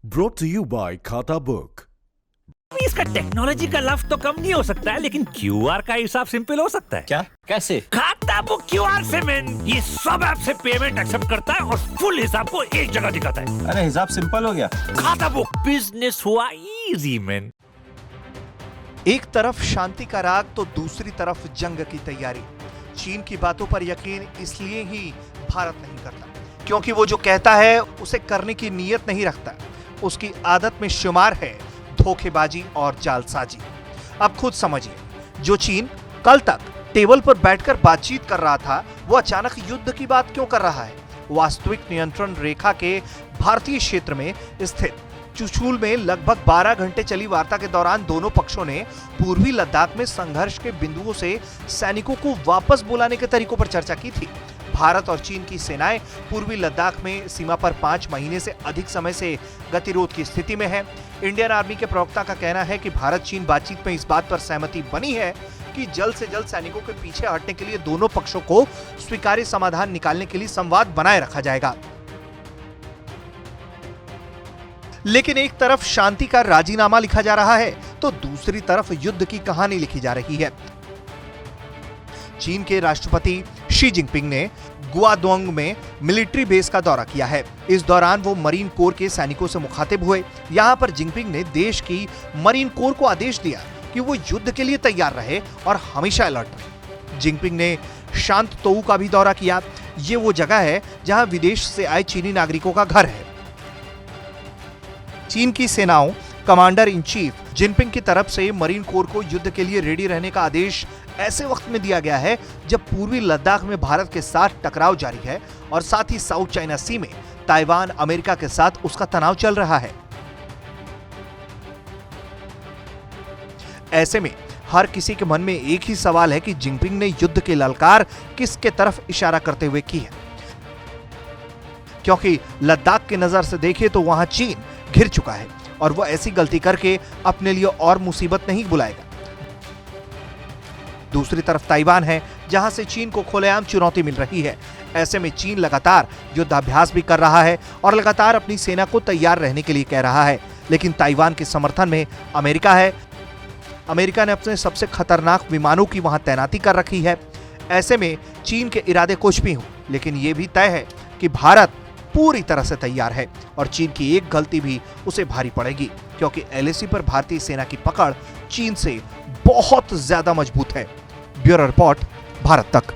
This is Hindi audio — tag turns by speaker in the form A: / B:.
A: Brought to you by खाता बुक।
B: इसका टेक्नोलॉजी का लफ्ज तो कम नहीं हो सकता है, लेकिन क्यूआर का हिसाब सिंपल हो सकता है।
C: क्या? कैसे?
B: खाता बुक क्यूआर से मैन, ये सब ऐप से पेमेंट एक्सेप्ट करता है और फुल हिसाब को एक जगह दिखाता है।
C: अरे हिसाब सिंपल हो गया।
B: खाता बुक बिजनेस हुआ इजी मैन।
D: एक तरफ शांति का राग तो दूसरी तरफ जंग की तैयारी। चीन की बातों पर यकीन इसलिए ही भारत नहीं करता क्योंकि वो जो कहता है उसे करने की नीयत नहीं रखता। उसकी आदत में शुमार है धोखेबाजी और जालसाजी। अब खुद समझिए, जो चीन कल तक टेबल पर बैठकर बातचीत कर रहा था, वो अचानक युद्ध की बात क्यों कर रहा है? वास्तविक नियंत्रण रेखा के भारतीय क्षेत्र में स्थित चुशूल में लगभग 12 घंटे चली वार्ता के दौरान दोनों पक्षों ने पूर्वी लद्दाख में संघर्ष के बिंदुओं से सैनिकों को वापस बुलाने के तरीकों पर चर्चा की थी। भारत और चीन की सेनाएं पूर्वी लद्दाख में सीमा पर 5 महीने से अधिक समय से गतिरोध की स्थिति में है। इंडियन आर्मी के प्रवक्ता का कहना है कि भारत चीन बातचीत में इस बात पर सहमति बनी है कि जल्द से जल्द सैनिकों के पीछे हटने के लिए दोनों पक्षों को स्वीकार्य समाधान निकालने के लिए संवाद बनाए रखा जाएगा। लेकिन एक तरफ शांति का राजीनामा लिखा जा रहा है तो दूसरी तरफ युद्ध की कहानी लिखी जा रही है। चीन के राष्ट्रपति शी जिनपिंग ने गुआदोंग में मिलिट्री बेस का दौरा किया है। इस दौरान वो मरीन कोर के सैनिकों से मुखातिब हुए। यहां पर जिनपिंग ने देश की मरीन कोर को आदेश दिया कि वो युद्ध के लिए तैयार रहे और हमेशा अलर्ट रहे। जिनपिंग ने शांत तोऊ का भी दौरा किया। ये वो जगह है जहां विदेश से आए चीनी नागरिकों का घर है। चीन की सेनाओं कमांडर इन चीफ जिनपिंग की तरफ से मरीन कोर को युद्ध के लिए रेडी रहने का आदेश ऐसे वक्त में दिया गया है जब पूर्वी लद्दाख में भारत के साथ टकराव जारी है और साथ ही साउथ चाइना सी में ताइवान अमेरिका के साथ उसका तनाव चल रहा है। ऐसे में हर किसी के मन में एक ही सवाल है कि जिनपिंग ने युद्ध की ललकार किसके तरफ इशारा करते हुए की है, क्योंकि लद्दाख की नजर से देखें तो वहां चीन घिर चुका है और वो ऐसी गलती करके अपने लिए और मुसीबत नहीं बुलाएगा। दूसरी तरफ ताइवान है जहां से चीन को खुलेआम चुनौती मिल रही है। ऐसे में चीन लगातार युद्धाभ्यास भी कर रहा है और लगातार अपनी सेना को तैयार रहने के लिए कह रहा है, लेकिन ताइवान के समर्थन में अमेरिका है। अमेरिका ने अपने सबसे खतरनाक विमानों की वहां तैनाती कर रखी है। ऐसे में चीन के इरादे कुछ भी हों, लेकिन यह भी तय है कि भारत पूरी तरह से तैयार है और चीन की एक गलती भी उसे भारी पड़ेगी, क्योंकि एलएसी पर भारतीय सेना की पकड़ चीन से बहुत ज्यादा मजबूत है। ब्यूरो रिपोर्ट, भारत तक।